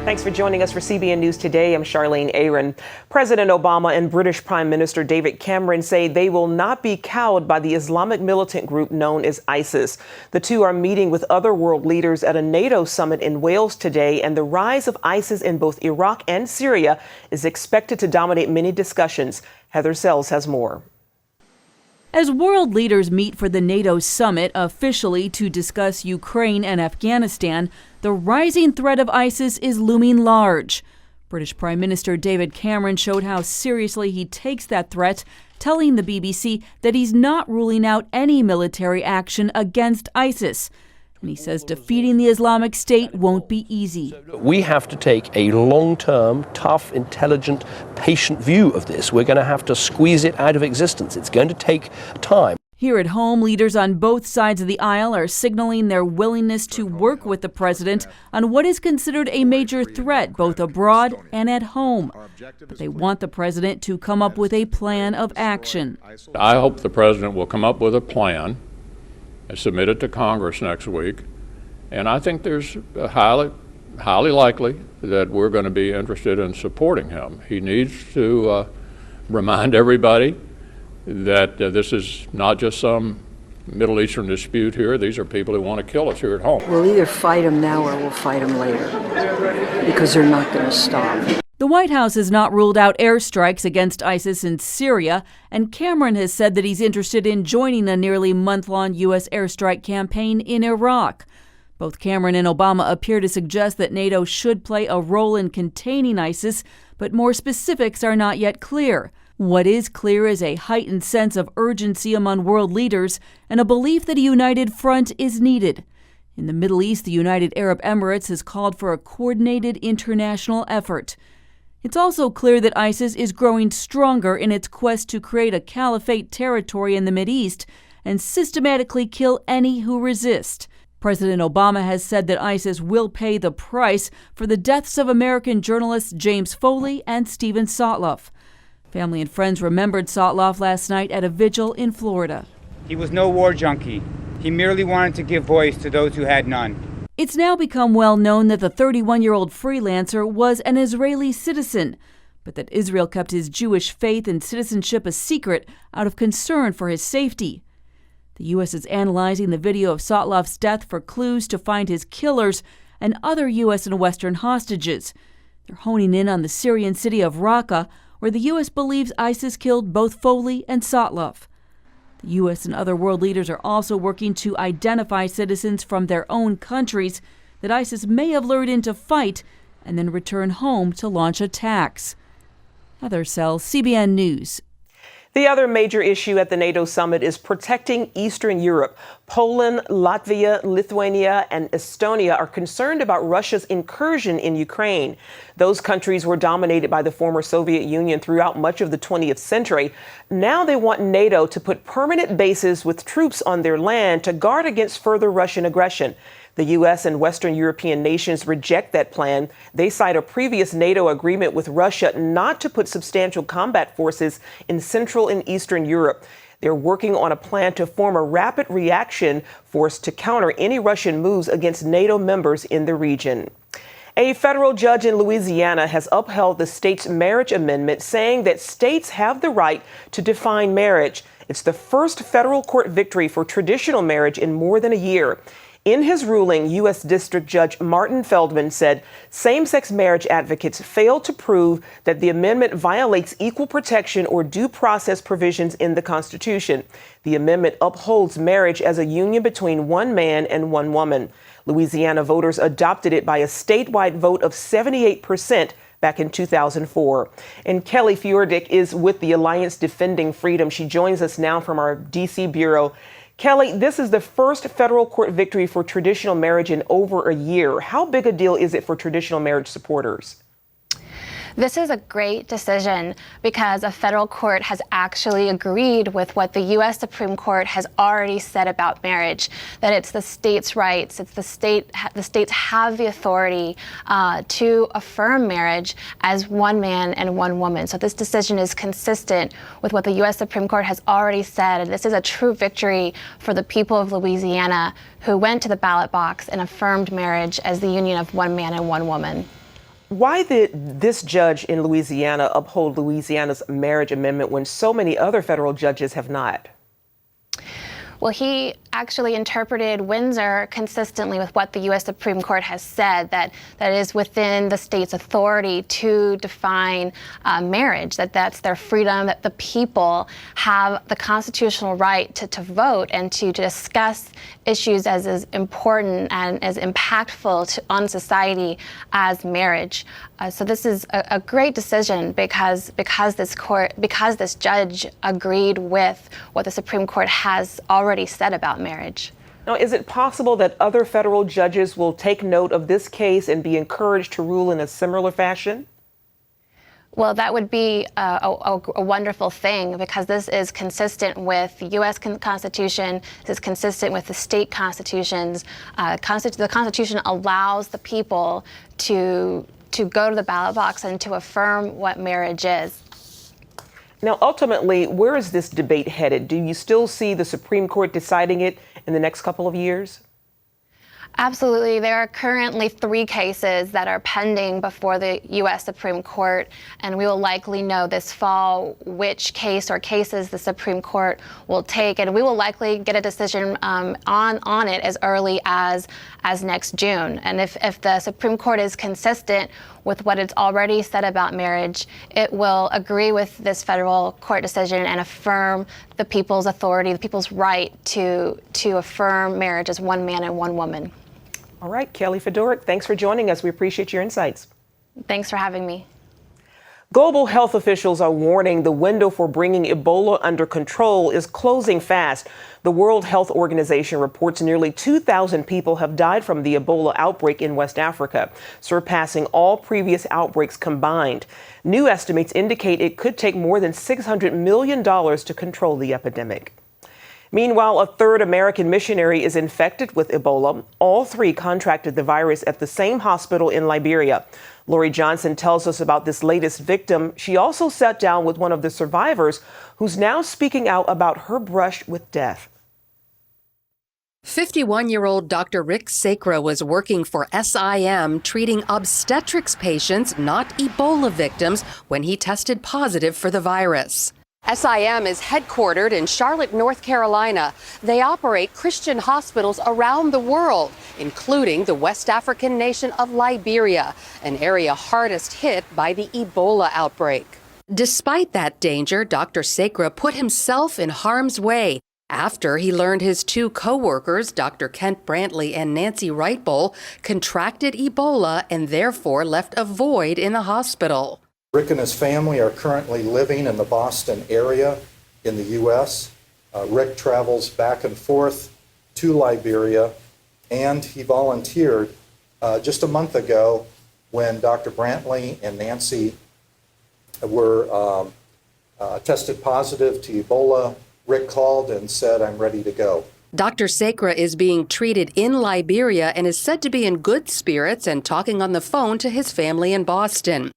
Thanks for joining us for CBN News Today. I'm Charlene Aaron. President Obama and British Prime Minister David Cameron say they will not be cowed by the Islamic militant group known as ISIS. The two are meeting with other world leaders at a NATO summit in Wales today, and the rise of ISIS in both Iraq and Syria is expected to dominate many discussions. Heather Sells has more. As world leaders meet for the NATO summit officially to discuss Ukraine and Afghanistan, the rising threat of ISIS is looming large. British Prime Minister David Cameron showed how seriously he takes that threat, telling the BBC that he's not ruling out any military action against ISIS. And he says defeating the Islamic State won't be easy. We have to take a long-term, tough, intelligent, patient view of this. We're going to have to squeeze it out of existence. It's going to take time. Here at home, leaders on both sides of the aisle are signaling their willingness to work with the president on what is considered a major threat both abroad and at home. But they want the president to come up with a plan of action. I hope the president will come up with a plan and submit it to Congress next week. And I think there's highly likely that we're going to be interested in supporting him. He needs to remind everybody that this is not just some Middle Eastern dispute here. These are people who want to kill us here at home. We'll either fight them now or we'll fight them later, because they're not going to stop. The White House has not ruled out airstrikes against ISIS in Syria, and Cameron has said that he's interested in joining a nearly month-long U.S. airstrike campaign in Iraq. Both Cameron and Obama appear to suggest that NATO should play a role in containing ISIS, but more specifics are not yet clear. What is clear is a heightened sense of urgency among world leaders and a belief that a united front is needed. In the Middle East, the United Arab Emirates has called for a coordinated international effort. It's also clear that ISIS is growing stronger in its quest to create a caliphate territory in the Mideast and systematically kill any who resist. President Obama has said that ISIS will pay the price for the deaths of American journalists James Foley and Steven Sotloff. Family and friends remembered Sotloff last night at a vigil in Florida. He was no war junkie. He merely wanted to give voice to those who had none. It's now become well known that the 31-year-old freelancer was an Israeli citizen, but that Israel kept his Jewish faith and citizenship a secret out of concern for his safety. The U.S. is analyzing the video of Sotloff's death for clues to find his killers and other U.S. and Western hostages. They're honing in on the Syrian city of Raqqa, where the U.S. believes ISIS killed both Foley and Sotloff. The U.S. and other world leaders are also working to identify citizens from their own countries that ISIS may have lured in to fight and then return home to launch attacks. Heather Sells, CBN News. The other major issue at the NATO summit is protecting Eastern Europe. Poland, Latvia, Lithuania, and Estonia are concerned about Russia's incursion in Ukraine. Those countries were dominated by the former Soviet Union throughout much of the 20th century. Now they want NATO to put permanent bases with troops on their land to guard against further Russian aggression. The U.S. and Western European nations reject that plan. They cite a previous NATO agreement with Russia not to put substantial combat forces in Central and Eastern Europe. They're working on a plan to form a rapid reaction force to counter any Russian moves against NATO members in the region. A federal judge in Louisiana has upheld the state's marriage amendment, saying that states have the right to define marriage. It's the first federal court victory for traditional marriage in more than a year. In his ruling, U.S. District Judge Martin Feldman said same-sex marriage advocates failed to prove that the amendment violates equal protection or due process provisions in the Constitution. The amendment upholds marriage as a union between one man and one woman. Louisiana voters adopted it by a statewide vote of 78% back in 2004. And Kelly Fiordick is with the Alliance Defending Freedom. She joins us now from our D.C. bureau. Kelly, this is the first federal court victory for traditional marriage in over a year. How big a deal is it for traditional marriage supporters? This is a great decision because a federal court has actually agreed with what the U.S. Supreme Court has already said about marriage, that it's the state's rights, it's the states have the authority to affirm marriage as one man and one woman. So this decision is consistent with what the U.S. Supreme Court has already said, and this is a true victory for the people of Louisiana who went to the ballot box and affirmed marriage as the union of one man and one woman. Why did this judge in Louisiana uphold Louisiana's marriage amendment when so many other federal judges have not? Well, he actually interpreted Windsor consistently with what the U.S. Supreme Court has said, that is within the state's authority to define marriage, that's their freedom, that the people have the constitutional right to vote and to discuss issues as important and as impactful on society as marriage. So this is a great decision because this judge agreed with what the Supreme Court has already said about marriage. Now, is it possible that other federal judges will take note of this case and be encouraged to rule in a similar fashion? Well, that would be a wonderful thing because this is consistent with the U.S. Constitution. This is consistent with the state constitutions. The Constitution allows the people to go to the ballot box and to affirm what marriage is. Now, ultimately, where is this debate headed? Do you still see the Supreme Court deciding it in the next couple of years? Absolutely. There are currently 3 cases that are pending before the U.S. Supreme Court, and we will likely know this fall which case or cases the Supreme Court will take, and we will likely get a decision on it as early as next June. And if the Supreme Court is consistent with what it's already said about marriage, it will agree with this federal court decision and affirm the people's authority, the people's right to affirm marriage as one man and one woman. All right, Kelly Fedoruk, thanks for joining us. We appreciate your insights. Thanks for having me. Global health officials are warning the window for bringing Ebola under control is closing fast. The World Health Organization reports nearly 2,000 people have died from the Ebola outbreak in West Africa, surpassing all previous outbreaks combined. New estimates indicate it could take more than $600 million to control the epidemic. Meanwhile, a third American missionary is infected with Ebola. All 3 contracted the virus at the same hospital in Liberia. Lori Johnson tells us about this latest victim. She also sat down with one of the survivors who's now speaking out about her brush with death. 51-year-old Dr. Rick Sacra was working for SIM treating obstetrics patients, not Ebola victims, when he tested positive for the virus. SIM is headquartered in Charlotte, North Carolina. They operate Christian hospitals around the world, including the West African nation of Liberia, an area hardest hit by the Ebola outbreak. Despite that danger, Dr. Sacra put himself in harm's way after he learned his 2 co-workers, Dr. Kent Brantley and Nancy Wrightbull, contracted Ebola and therefore left a void in the hospital. Rick and his family are currently living in the Boston area in the U.S. Rick travels back and forth to Liberia, and he volunteered just a month ago when Dr. Brantley and Nancy were tested positive to Ebola. Rick called and said, "I'm ready to go." Dr. Sacra is being treated in Liberia and is said to be in good spirits and talking on the phone to his family in Boston.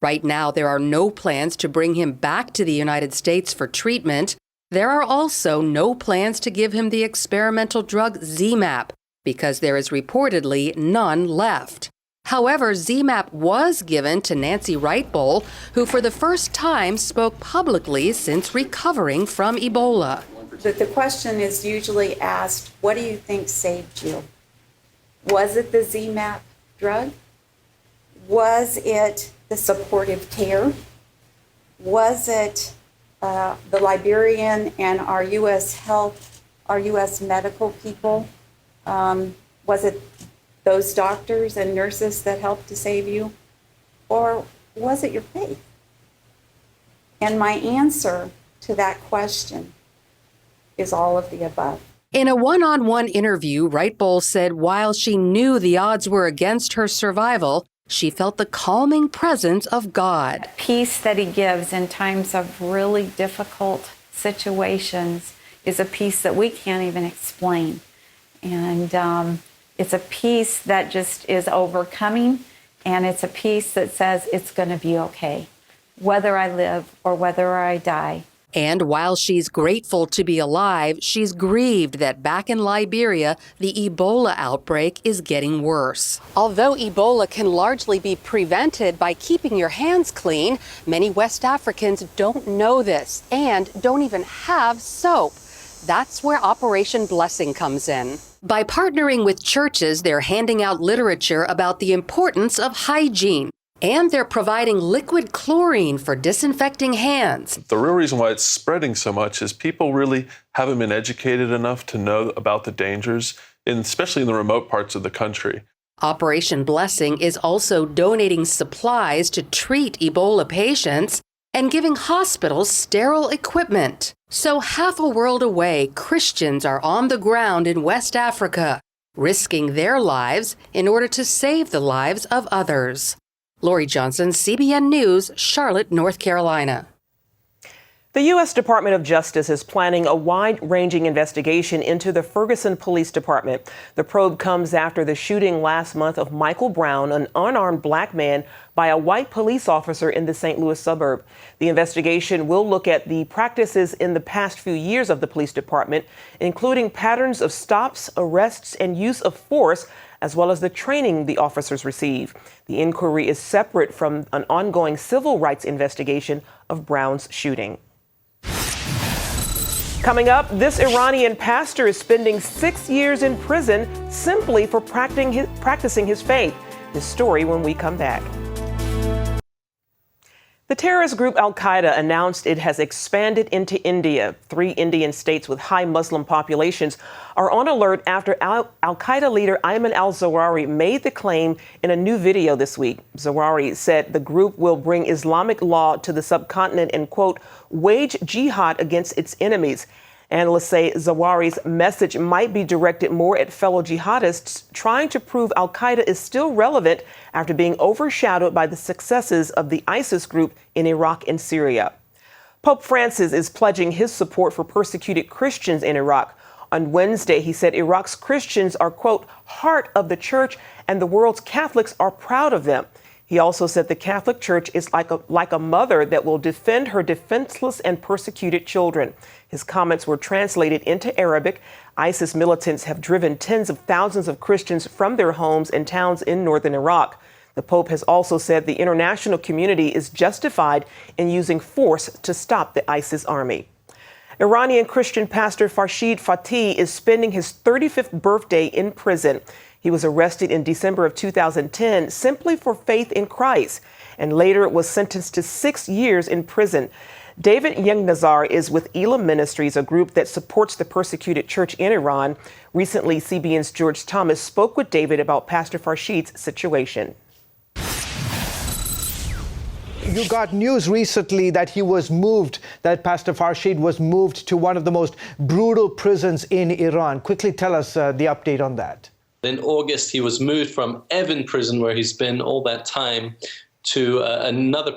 Right now, there are no plans to bring him back to the United States for treatment. There are also no plans to give him the experimental drug ZMapp, because there is reportedly none left. However, ZMapp was given to Nancy Wrightbull, who for the first time spoke publicly since recovering from Ebola. The question is usually asked, what do you think saved you? Was it the ZMapp drug? Was it the supportive care? Was it the Liberian and our U.S. medical people? Was it those doctors and nurses that helped to save you? Or was it your faith? And my answer to that question is all of the above. In a one-on-one interview, Wrightbull said while she knew the odds were against her survival, she felt the calming presence of God. Peace that he gives in times of really difficult situations is a peace that we can't even explain. And it's a peace that just is overcoming, and it's a peace that says it's going to be okay. Whether I live or whether I die, And while she's grateful to be alive, she's grieved that back in Liberia, the Ebola outbreak is getting worse. Although Ebola can largely be prevented by keeping your hands clean, many West Africans don't know this and don't even have soap. That's where Operation Blessing comes in. By partnering with churches, they're handing out literature about the importance of hygiene. And they're providing liquid chlorine for disinfecting hands. The real reason why it's spreading so much is people really haven't been educated enough to know about the dangers, especially in the remote parts of the country. Operation Blessing is also donating supplies to treat Ebola patients and giving hospitals sterile equipment. So half a world away, Christians are on the ground in West Africa, risking their lives in order to save the lives of others. Lori Johnson, CBN News, Charlotte, North Carolina. The U.S. Department of Justice is planning a wide-ranging investigation into the Ferguson Police Department. The probe comes after the shooting last month of Michael Brown, an unarmed black man, by a white police officer in the St. Louis suburb. The investigation will look at the practices in the past few years of the police department, including patterns of stops, arrests, and use of force, as well as the training the officers receive. The inquiry is separate from an ongoing civil rights investigation of Brown's shooting. Coming up, this Iranian pastor is spending 6 years in prison simply for practicing his faith. This story when we come back. The terrorist group al-Qaeda announced it has expanded into India. 3 Indian states with high Muslim populations are on alert after al-Qaeda leader Ayman al-Zawahiri made the claim in a new video this week. Zawahiri said the group will bring Islamic law to the subcontinent and, quote, wage jihad against its enemies. Analysts say Zawahiri's message might be directed more at fellow jihadists trying to prove al-Qaeda is still relevant after being overshadowed by the successes of the ISIS group in Iraq and Syria. Pope Francis is pledging his support for persecuted Christians in Iraq. On Wednesday, he said Iraq's Christians are, quote, heart of the church and the world's Catholics are proud of them. He also said the Catholic Church is like a mother that will defend her defenseless and persecuted children. His comments were translated into Arabic. ISIS militants have driven tens of thousands of Christians from their homes and towns in northern Iraq. The Pope has also said the international community is justified in using force to stop the ISIS army. Iranian Christian pastor Farshid Fatih is spending his 35th birthday in prison. He was arrested in December of 2010 simply for faith in Christ, and later was sentenced to 6 years in prison. David Youngnazar is with Elam Ministries, a group that supports the persecuted church in Iran. Recently, CBN's George Thomas spoke with David about Pastor Farshid's situation. You got news recently that that Pastor Farshid was moved to one of the most brutal prisons in Iran. Quickly tell us the update on that. In August, he was moved from Evin prison, where he's been all that time, to another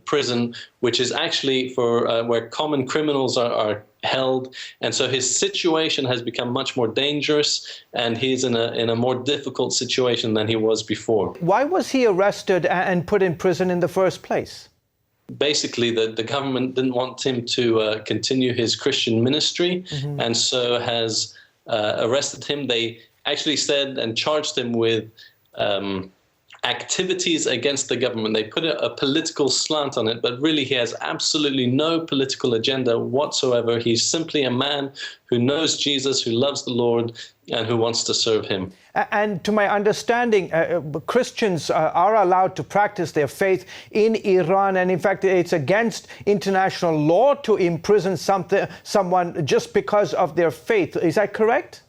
prison, which is actually for where common criminals are held. And so his situation has become much more dangerous, and he's in a more difficult situation than he was before. Why was he arrested and put in prison in the first place? Basically, the government didn't want him to continue his Christian ministry, and so has arrested him. They actually said and charged him with activities against the government. They put a political slant on it, but really he has absolutely no political agenda whatsoever. He's simply a man who knows Jesus, who loves the Lord, and who wants to serve him. And to my understanding, Christians are allowed to practice their faith in Iran, and in fact, it's against international law to imprison someone just because of their faith. Is that correct?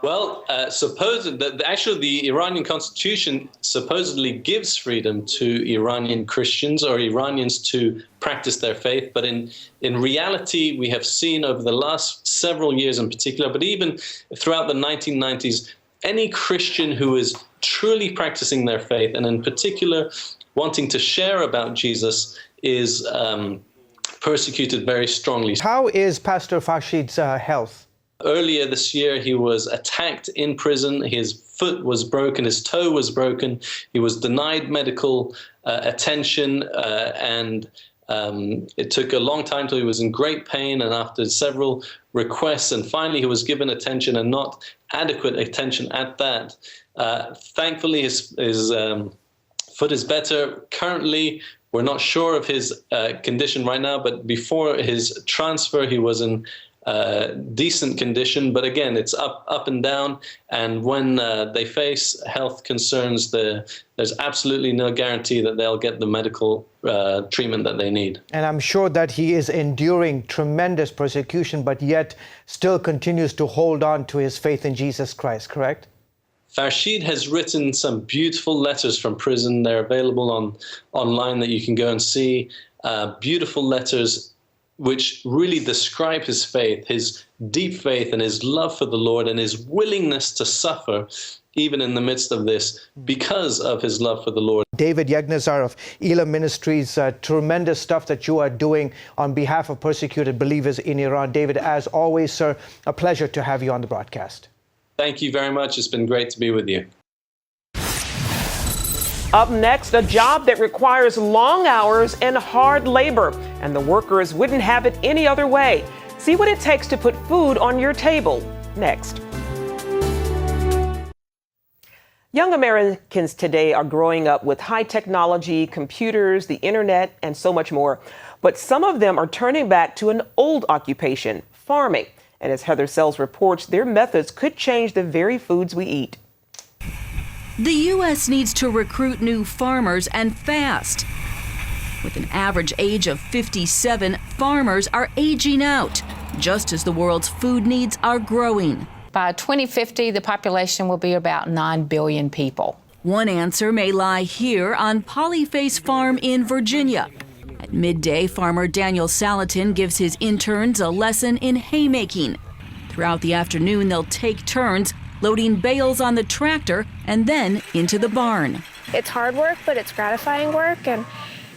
Well, actually, the Iranian constitution supposedly gives freedom to Iranian Christians or Iranians to practice their faith. But in reality, we have seen over the last several years in particular, but even throughout the 1990s, any Christian who is truly practicing their faith, and in particular wanting to share about Jesus, is persecuted very strongly. How is Pastor Farshid's health? Earlier this year, he was attacked in prison. His foot was broken, his toe was broken. He was denied medical attention, and It took a long time till he was in great pain, and after several requests, and finally he was given attention, and not adequate attention at that. Thankfully, his foot is better. Currently, we're not sure of his condition right now, but before his transfer, he was in decent condition. But again, it's up and down. And when they face health concerns, there's absolutely no guarantee that they'll get the medical treatment that they need. And I'm sure that he is enduring tremendous persecution, but yet still continues to hold on to his faith in Jesus Christ, correct? Farshid has written some beautiful letters from prison. They're available online that you can go and see. Beautiful letters which really describe his faith, his deep faith and his love for the Lord and his willingness to suffer even in the midst of this because of his love for the Lord. David Yegnazar of Elam Ministries, tremendous stuff that you are doing on behalf of persecuted believers in Iran. David, as always, sir, a pleasure to have you on the broadcast. Thank you very much. It's been great to be with you. Up next, a job that requires long hours and hard labor, and the workers wouldn't have it any other way. See what it takes to put food on your table. Next. Young Americans today are growing up with high technology, computers, the internet, and so much more. But some of them are turning back to an old occupation, farming. And as Heather Sells reports, their methods could change the very foods we eat. The U.S. needs to recruit new farmers, and fast. With an average age of 57, farmers are aging out, just as the world's food needs are growing. By 2050, the population will be about 9 billion people. One answer may lie here on Polyface Farm in Virginia. At midday, farmer Daniel Salatin gives his interns a lesson in haymaking. Throughout the afternoon, they'll take turns loading bales on the tractor and then into the barn. It's hard work, but it's gratifying work, and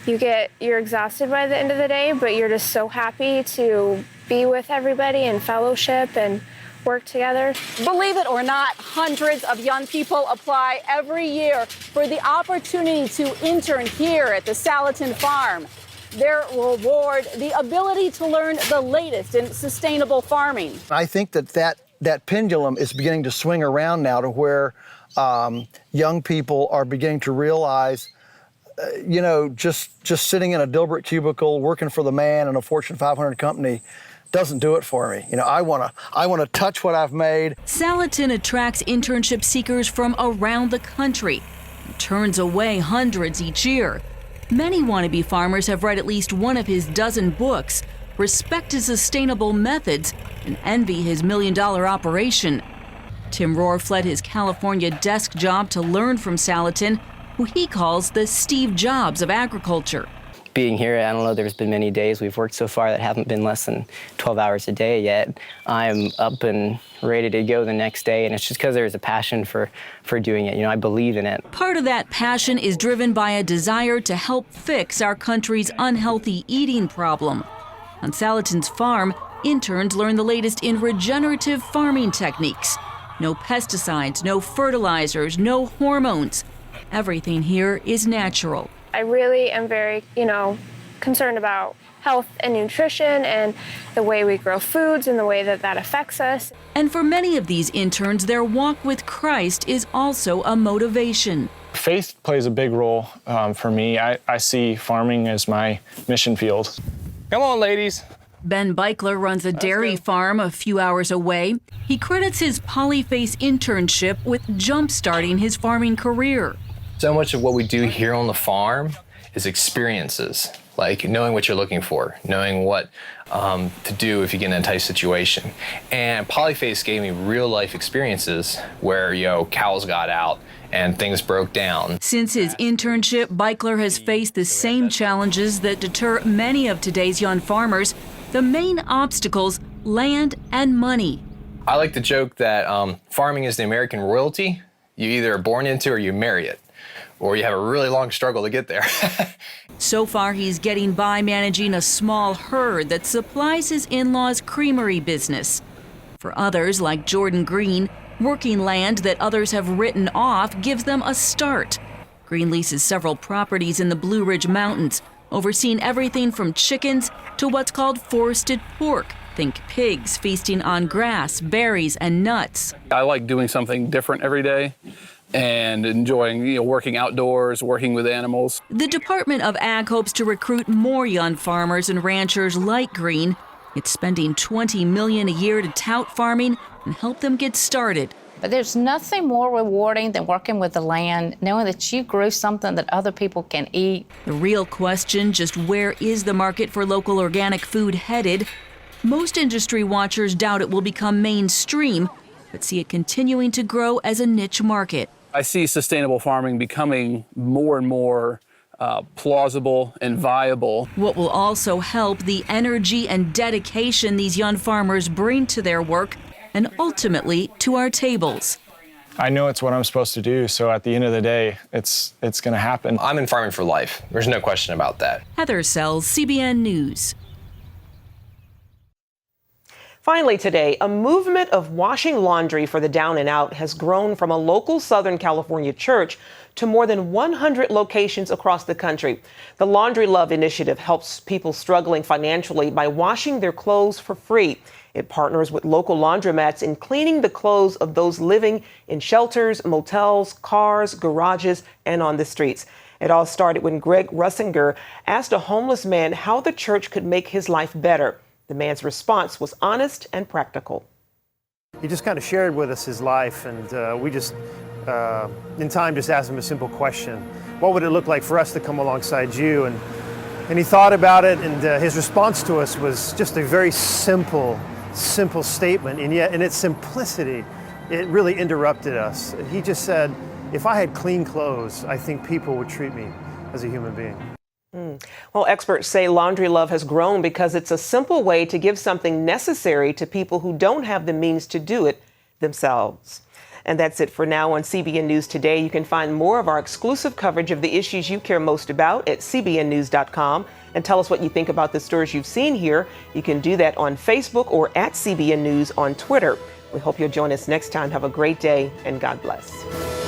you're exhausted by the end of the day, but you're just so happy to be with everybody and fellowship and work together. Believe it or not, hundreds of young people apply every year for the opportunity to intern here at the Salatin Farm. Their reward, the ability to learn the latest in sustainable farming. I think that pendulum is beginning to swing around now to where young people are beginning to realize, just sitting in a Dilbert cubicle working for the man in a Fortune 500 company doesn't do it for me. I want to touch what I've made. Salatin attracts internship seekers from around the country and turns away hundreds each year. Many wannabe farmers have read at least one of his dozen books, respect his sustainable methods, and envy his $1 million operation. Tim Rohr fled his California desk job to learn from Salatin, who he calls the Steve Jobs of agriculture. Being here, I don't know, there's been many days we've worked so far that haven't been less than 12 hours a day yet. I'm up and ready to go the next day, and it's just because there's a passion for doing it. I believe in it. Part of that passion is driven by a desire to help fix our country's unhealthy eating problem. On Salatin's farm, interns learn the latest in regenerative farming techniques. No pesticides, no fertilizers, no hormones. Everything here is natural. I really am very, concerned about health and nutrition and the way we grow foods and the way that affects us. And for many of these interns, their walk with Christ is also a motivation. Faith plays a big role for me. I see farming as my mission field. Come on, ladies. Ben Beichler runs a dairy farm a few hours away. He credits his Polyface internship with jump-starting his farming career. So much of what we do here on the farm is experiences, like knowing what you're looking for, knowing what to do if you get in a tight situation. And Polyface gave me real life experiences where, cows got out and things broke down. Since his internship, Beichler has faced the same challenges that deter many of today's young farmers. The main obstacles, land and money. I like to joke that farming is the American royalty. You either are born into or you marry it, or you have a really long struggle to get there. So far, he's getting by managing a small herd that supplies his in-laws' creamery business. For others, like Jordan Green, working land that others have written off gives them a start. Green leases several properties in the Blue Ridge Mountains, overseeing everything from chickens to what's called forested pork. Think pigs feasting on grass, berries, and nuts. I like doing something different every day and enjoying, working outdoors, working with animals. The Department of Ag hopes to recruit more young farmers and ranchers like Green. It's spending $20 million a year to tout farming and help them get started. But there's nothing more rewarding than working with the land, knowing that you grew something that other people can eat. The real question, just where is the market for local organic food headed? Most industry watchers doubt it will become mainstream, but see it continuing to grow as a niche market. I see sustainable farming becoming more and more plausible and viable. What will also help the energy and dedication these young farmers bring to their work and ultimately to our tables. I know it's what I'm supposed to do, so at the end of the day, it's going to happen. I'm in farming for life. There's no question about that. Heather Sells, CBN News. Finally today, a movement of washing laundry for the down and out has grown from a local Southern California church to more than 100 locations across the country. The Laundry Love initiative helps people struggling financially by washing their clothes for free. It partners with local laundromats in cleaning the clothes of those living in shelters, motels, cars, garages, and on the streets. It all started when Greg Russinger asked a homeless man how the church could make his life better. The man's response was honest and practical. He just kind of shared with us his life, and we just, in time, just asked him a simple question. What would it look like for us to come alongside you? And he thought about it, and his response to us was just a very simple statement, and yet in its simplicity, it really interrupted us. He just said, if I had clean clothes, I think people would treat me as a human being. Well, experts say Laundry Love has grown because it's a simple way to give something necessary to people who don't have the means to do it themselves. And that's it for now on CBN News Today. You can find more of our exclusive coverage of the issues you care most about at cbnnews.com. And tell us what you think about the stories you've seen here. You can do that on Facebook or at CBN News on Twitter. We hope you'll join us next time. Have a great day and God bless.